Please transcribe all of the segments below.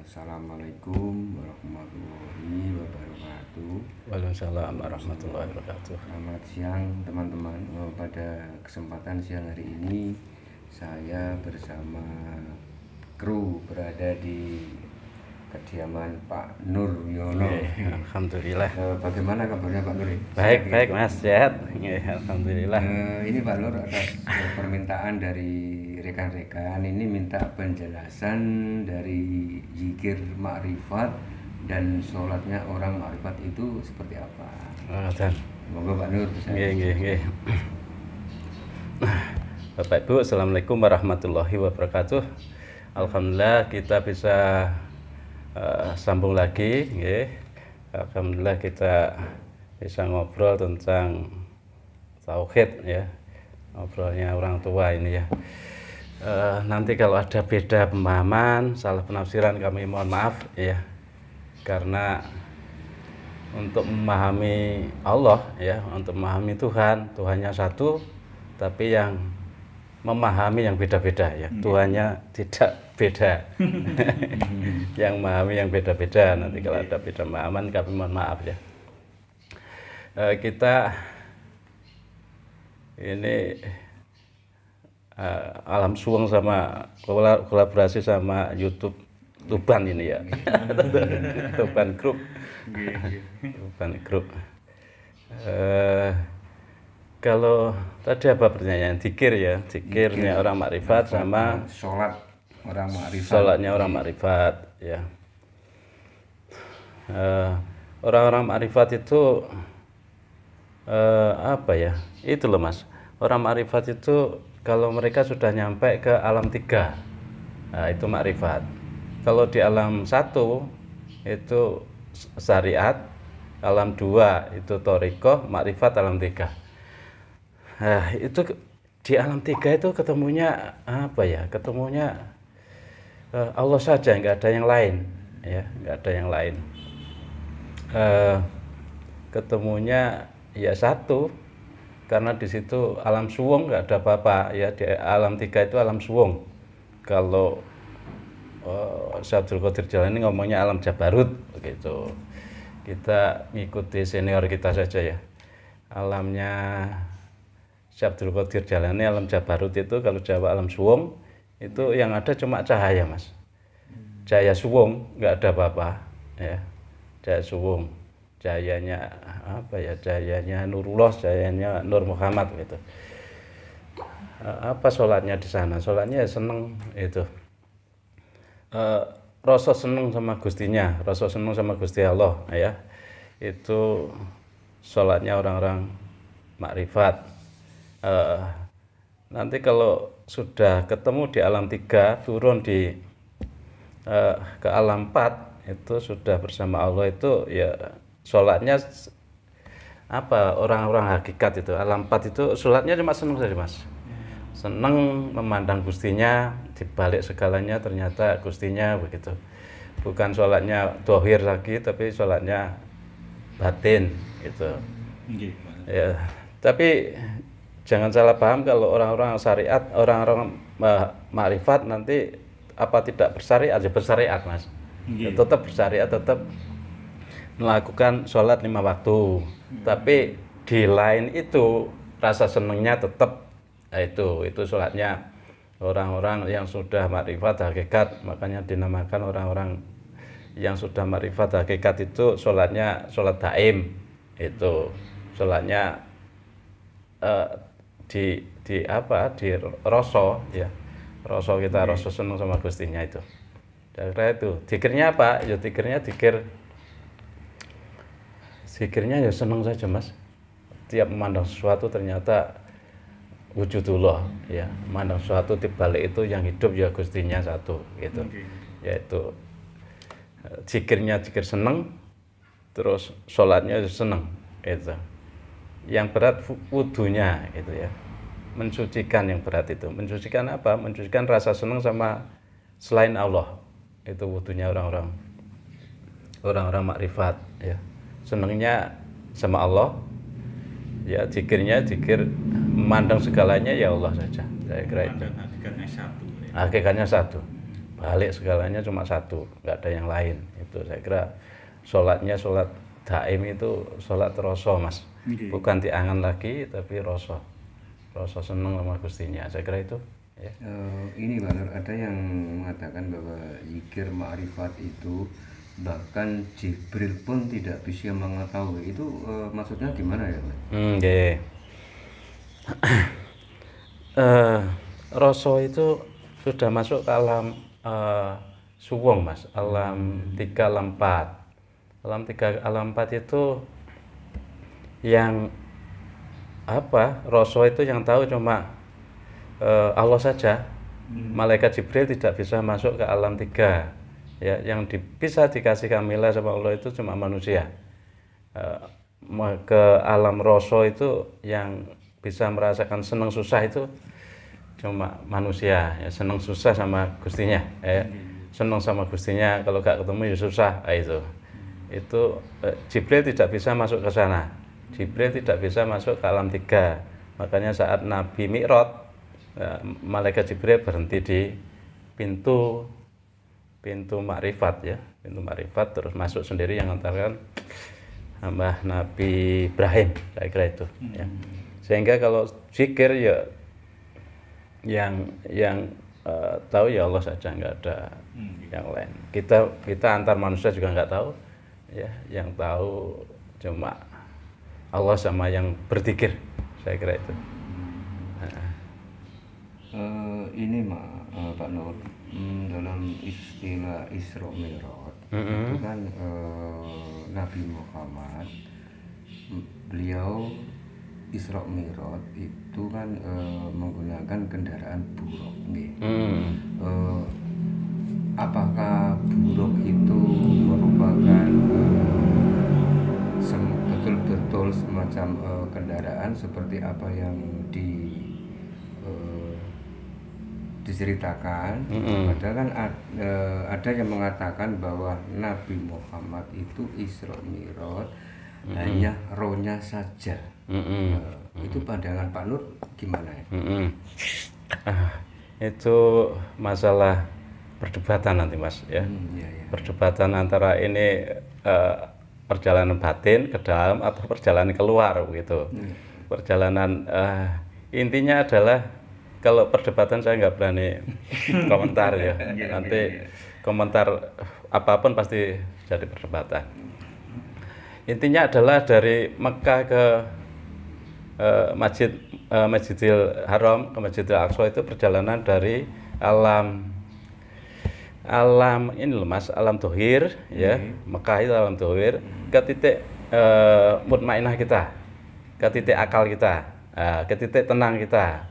Assalamualaikum warahmatullahi wabarakatuh. Waalaikumsalam warahmatullahi wabarakatuh. Selamat siang teman-teman. Pada kesempatan siang hari ini saya bersama kru berada di kediaman Pak Nur Yono. Alhamdulillah. Bagaimana kabarnya Pak Nur? Baik Mas, sehat. Alhamdulillah. Ini Pak Nur atas permintaan dari rekan-rekan ini minta penjelasan dari zikir makrifat dan sholatnya orang makrifat itu seperti apa. Semoga Pak Nur bisa. Nggih. Bapak Ibu, Assalamualaikum warahmatullahi wabarakatuh. Alhamdulillah kita bisa sambung lagi, nggih. Alhamdulillah kita bisa ngobrol tentang tauhid ya, ngobrolnya orang tua ini ya. Nanti kalau ada beda pemahaman, salah penafsiran kami mohon maaf ya, karena untuk memahami Allah ya, untuk memahami Tuhan, Tuhannya satu, tapi yang memahami yang beda-beda ya, Tuhannya tidak beda. Yang memahami yang beda-beda. Nanti kalau ada beda pemahaman kami mohon maaf ya. Kita ini Alam Suweng sama kolaborasi sama YouTube Tuban ini ya. Tuban Group. Tuban Group. Kalau tadi apa pertanyaan? Zikir ya, zikirnya orang makrifat sama sholat orang makrifat. Sholatnya orang makrifat ya. Orang-orang makrifat itu apa ya? Itu loh Mas. Orang makrifat itu kalau mereka sudah nyampe ke alam 3, nah, itu makrifat. Kalau di alam 1 itu syariat, alam 2 itu thariqah, makrifat alam 3. Nah, itu di alam 3 itu ketemunya apa ya? Ketemunya Allah saja, nggak ada yang lain, ya, nggak ada yang lain. Ketemunya ya satu, karena di situ alam suwung nggak ada apa-apa, ya di alam 3 itu alam suwung. Kalau Syekh Abdul Qadir Jailani ngomongnya alam Jabarut, begitu. Kita ngikuti senior kita saja ya. Alamnya Syekh Abdul Qadir Jailani alam Jabarut itu, kalau Jawa alam suwung, itu yang ada cuma cahaya Mas, cahaya suwung, nggak ada apa-apa ya, cahaya suwung, cahayanya apa ya, cahayanya Nurullah, cahayanya Nur Muhammad gitu. Apa sholatnya di sana? Sholatnya ya seneng itu, rasa seneng sama Gustinya, rasa seneng sama Gusti Allah ya, itu sholatnya orang-orang makrifat. Nanti kalau sudah ketemu di alam 3, turun di ke alam 4, itu sudah bersama Allah, itu ya sholatnya apa, orang-orang hakikat itu alam 4 itu sholatnya cuma seneng saja Mas, seneng memandang Gustinya, dibalik segalanya ternyata Gustinya, begitu. Bukan sholatnya dohir lagi, tapi sholatnya batin gitu ya. Tapi jangan salah paham kalau orang-orang syariat, orang-orang makrifat nanti apa tidak bersyariat, ya bersyariat Mas. Ya, tetap bersyariat, tetap melakukan sholat 5 waktu. Tapi di lain itu rasa senengnya tetap, nah, itu sholatnya orang-orang yang sudah makrifat hakikat. Makanya dinamakan orang-orang yang sudah makrifat hakikat itu sholatnya sholat daim. Itu sholatnya di apa, di rasa ya, rasa kita rasa seneng sama Gustinya itu. Kira itu zikirnya apa ya, zikirnya ya seneng saja Mas. Tiap memandang sesuatu ternyata wujudullah ya, memandang sesuatu di balik itu yang hidup ya Gustinya satu gitu. Yaitu zikirnya zikir seneng, terus sholatnya seneng itu. Yang berat wudunya itu ya, mensucikan yang berat itu. Mensucikan apa? Mensucikan rasa senang sama selain Allah, itu wudunya orang-orang makrifat ya. Senangnya sama Allah ya, zikirnya zikir memandang segalanya ya Allah saja. Saya kira itu hakikatnya satu, balik segalanya cuma satu, nggak ada yang lain. Itu saya kira sholatnya sholat daim itu sholat roso mas, bukan diangan lagi tapi roso seneng sama Gustinya, saya kira itu ya. Ini Pak Nur, ada yang mengatakan bahwa zikir ma'rifat itu bahkan Jibril pun tidak bisa mengetahui. Itu maksudnya gimana ya Pak? Okay. Roso itu sudah masuk ke alam suwung mas, alam 3, alam 4. Alam 3, alam 4 itu yang apa, Roso itu yang tahu cuma Allah saja. Malaikat Jibril tidak bisa masuk ke alam 3 ya, yang bisa dikasih kamilah sama Allah itu cuma manusia. Ke alam Roso itu yang bisa merasakan senang susah itu cuma manusia ya, senang susah sama Gustinya ya. Senang sama Gustinya, kalau gak ketemu ya susah. Itu Jibril tidak bisa masuk ke sana. Jibril tidak bisa masuk ke alam 3. Makanya saat Nabi Mi'raj, malaikat Jibril berhenti di pintu Ma'rifat ya, pintu Ma'rifat, terus masuk sendiri yang antarkan hamba Nabi Ibrahim, saya kira itu ya. Sehingga kalau zikir ya yang tahu ya Allah saja, nggak ada yang lain. Kita antar manusia juga nggak tahu ya, yang tahu cuma Allah sama yang berzikir, saya kira itu. Ini Pak Nur, dalam istilah Isra Mi'raj itu kan Nabi Muhammad, beliau Isra Mi'raj itu kan menggunakan kendaraan buruk nih. Apakah buruk itu merupakan betul-betul semacam kendaraan seperti apa yang diceritakan? Padahal kan ada yang mengatakan bahwa Nabi Muhammad itu Isra Mi'raj hanya rohnya saja. Itu pandangan Pak Nur gimana ya? Itu masalah perdebatan nanti mas ya. Perdebatan antara ini perjalanan batin ke dalam atau perjalanan keluar begitu. Perjalanan intinya adalah, kalau perdebatan saya nggak berani komentar ya. Nanti komentar apapun pasti jadi perdebatan. Intinya adalah dari Mekah ke Masjidil Haram ke Masjidil Aqsa itu perjalanan dari alam ini loh mas, alam dohir ya. Mekah itu alam dohir ke titik mutmainah kita, ke titik akal kita, ke titik tenang kita.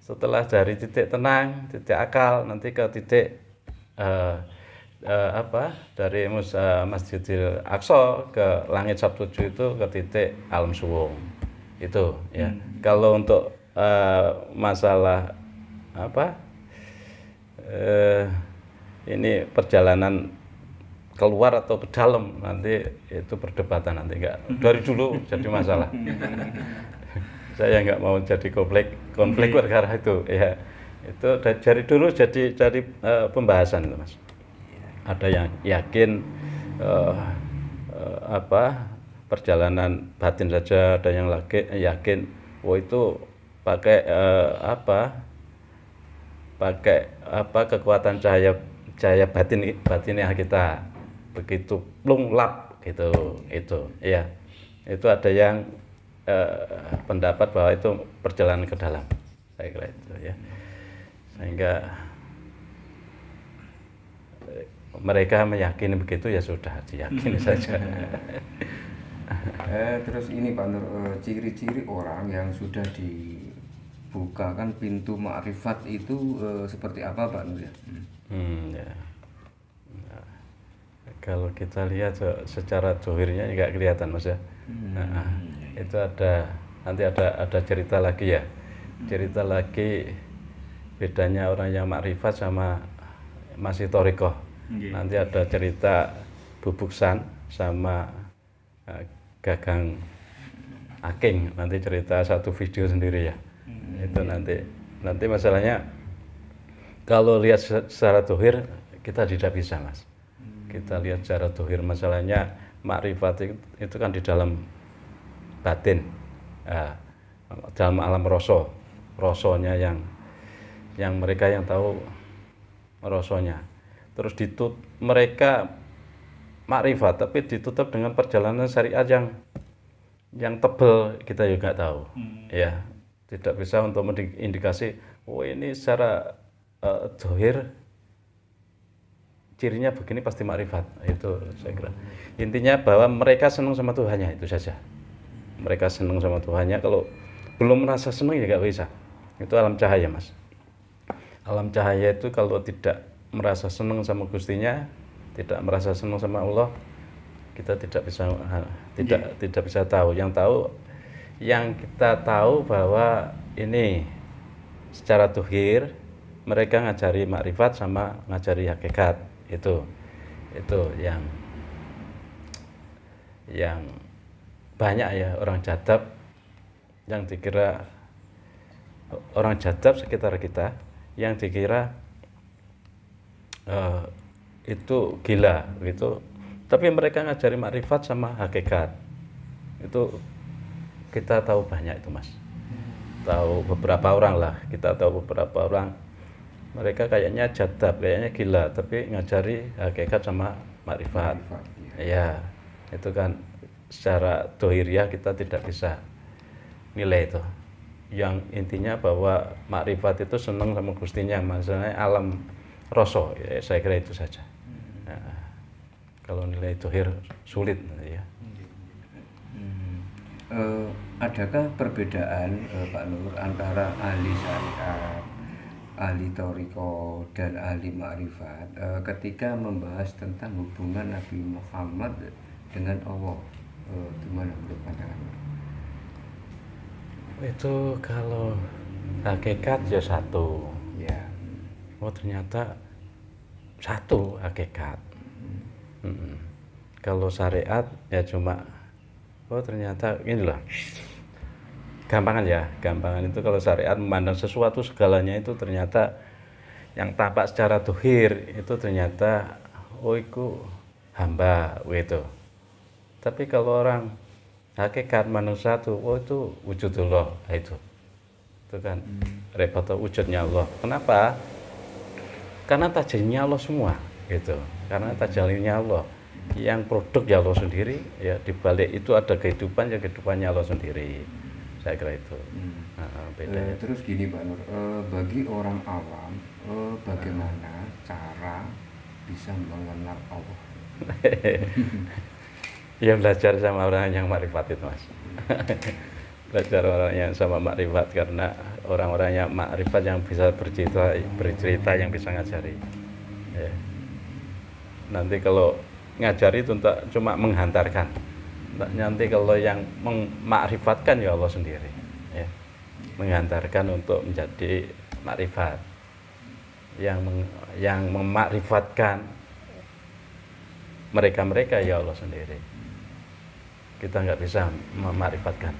Setelah dari titik tenang, titik akal, nanti ke titik dari Masjidil Aqsa ke langit Sabtu itu ke titik alam suwung itu ya. Kalau untuk masalah ini perjalanan keluar atau ke dalam, nanti itu perdebatan, nanti enggak dari dulu jadi masalah. Saya nggak mau jadi konflik perkara itu ya. Itu dari dulu jadi pembahasan itu mas. Ada yang yakin perjalanan batin saja, ada yang lagi yakin itu pakai kekuatan cahaya batinnya kita begitu plung lap gitu. Itu ya, itu ada yang pendapat bahwa itu perjalanan ke dalam, saya kira itu ya. Sehingga mereka meyakini begitu, ya sudah diyakini saja. Terus ini Pak Nur, ciri-ciri orang yang sudah dibukakan pintu ma'rifat itu seperti apa Pak Nur ya? Ya. Nah, kalau kita lihat secara dohirnya nggak kelihatan mas ya. Itu nanti ada cerita lagi ya. Cerita lagi bedanya orang yang ma'rifat sama masih thoriqoh. Nanti ada cerita bubuksan sama gagang aking, nanti cerita satu video sendiri ya. Itu nanti masalahnya kalau lihat secara dohir kita tidak bisa, Mas. Kita lihat secara dohir, masalahnya makrifat itu kan di dalam batin, ya, dalam alam rosonya yang mereka yang tahu rosonya. Terus mereka makrifat tapi ditutup dengan perjalanan syariat yang tebel, kita juga tahu. Ya, tidak bisa untuk mengindikasi oh ini secara dohir cirinya begini pasti makrifat. Itu saya kira intinya bahwa mereka senang sama Tuhannya, itu saja. Mereka senang sama Tuhannya. Kalau belum merasa senang ya nggak bisa. Itu alam cahaya, Mas. Alam cahaya itu kalau tidak merasa senang sama Gustinya, tidak merasa senang sama Allah, kita tidak bisa tahu. Yang kita tahu bahwa ini secara dohir mereka ngajari makrifat sama ngajari hakikat. Itu yang banyak ya orang jadab yang dikira orang jadab sekitar kita yang dikira itu gila gitu, tapi mereka ngajari makrifat sama hakikat. Itu kita tahu banyak itu, Mas. Tahu beberapa orang lah, kita tahu beberapa orang mereka kayaknya jadab, kayaknya gila, tapi ngajari hakikat sama makrifat. Ya, itu kan secara dohiriah kita tidak bisa nilai itu. Yang intinya bahwa makrifat itu senang sama Gustinya, maksudnya alam roso, ya, saya kira itu saja. Nah, kalau nilai dohir sulit ya. Adakah perbedaan Pak Nur antara ahli syariat, ahli toriko, dan ahli makrifat ketika membahas tentang hubungan Nabi Muhammad dengan Allah? Gimana menurut pandangan? Itu kalau hakikat ya satu. Ya. Oh ternyata satu hakikat. Kalau syariat ya cuma oh ternyata ini loh. Gampangan itu kalau syariat memandang sesuatu segalanya itu ternyata yang tampak secara dohir itu ternyata oh itu hamba gitu. Tapi kalau orang hakikat manusia tuh oh itu wujudullah, itu kan repot wujudnya Allah. Kenapa? Karena tajallinya Allah semua gitu. Karena tajallinya Allah, yang produk ya Allah sendiri, ya dibalik itu ada kehidupan, ya kehidupannya Allah sendiri. Saya kira itu. Bedanya. Terus gini Pak Nur, bagi orang awam bagaimana cara bisa mengenal Allah? Ya belajar sama orang yang makrifat itu, Mas. Belajar orang yang sama makrifat, karena orang-orang yang makrifat yang bisa bercerita yang bisa ngajari. Ya. Nanti kalau ngajari itu cuma menghantarkan. Nanti kalau yang memakrifatkan ya Allah sendiri. Ya. Menghantarkan untuk menjadi makrifat. Yang memakrifatkan mereka ya Allah sendiri. Kita nggak bisa memakrifatkan.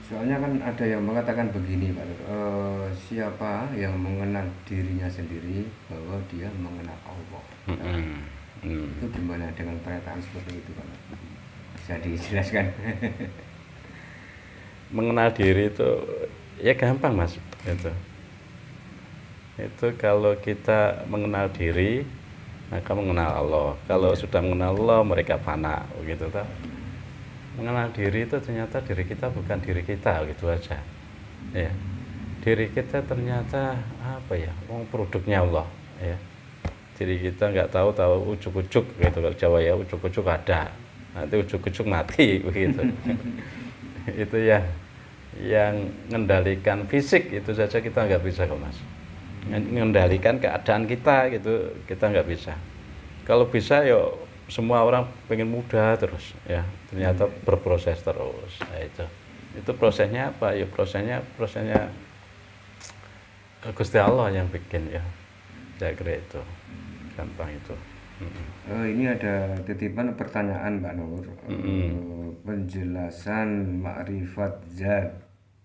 Soalnya kan ada yang mengatakan begini Pak Nur, siapa yang mengenal dirinya sendiri bahwa dia mengenal Allah. Itu gimana dengan pernyataan seperti itu Pak Nur? Bisa dijelaskan? Mengenal diri itu ya gampang, Mas. Itu kalau kita mengenal diri maka mengenal Allah. Kalau sudah mengenal Allah mereka fana begitu toh. Mengenal diri itu ternyata diri kita bukan diri kita gitu aja. Ya. Diri kita ternyata apa ya? Produknya Allah, ya. Diri kita nggak tahu ujuk-ujuk gitu, kalau Jawa ya ujuk-ujuk ada. Nanti ujuk-ujuk mati begitu. Itu yang mengendalikan fisik itu saja kita nggak bisa kok, Mas. Mengendalikan keadaan kita gitu kita nggak bisa. Kalau bisa ya semua orang pengen muda terus, ya ternyata berproses terus. Nah, itu prosesnya apa ya, prosesnya Gusti Allah yang bikin, ya saya kira itu gampang itu. Ini ada titipan pertanyaan Mbak Nur. Penjelasan makrifat zat,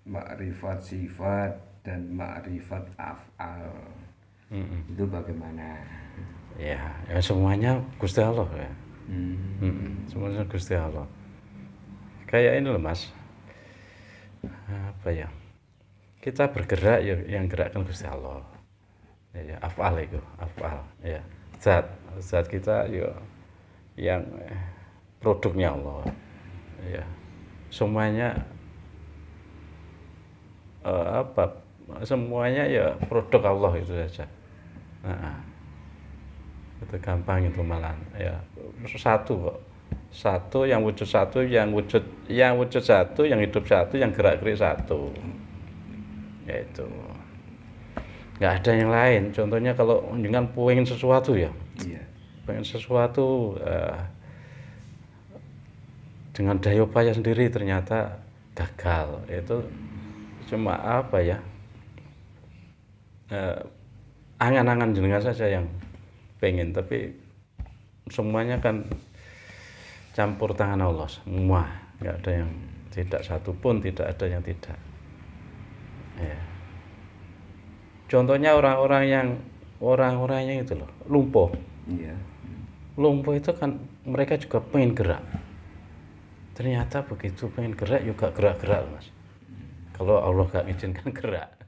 makrifat sifat, dan makrifat af'al itu bagaimana? ya semuanya Gusti Allah ya. Hmm. Semuanya Gusti Allah. Kayak ini loh Mas, apa ya? Kita bergerak ya yang gerakkan Gusti Allah. Ya, afal itu, afal ya. Zat kita ya yang produknya Allah. Ya. Semuanya semuanya ya produk Allah itu saja. Nah, itu gampang itu malah ya satu kok, satu yang wujud satu, yang wujud satu, yang hidup satu, yang gerak-gerik satu, yaitu nggak ada yang lain. Contohnya kalau dengan pengen sesuatu ya, Iya. pengen sesuatu dengan daya upaya sendiri ternyata gagal, itu cuma apa ya, angan-angan jenengan saja yang pengen, tapi semuanya kan campur tangan Allah semua, nggak ada yang tidak, satu pun tidak ada yang tidak ya. Contohnya orang-orang yang itu loh lumpuh Iya. itu kan mereka juga pengen gerak, ternyata begitu pengen gerak juga gerak-gerak Mas, kalau Allah gak izinkan gerak.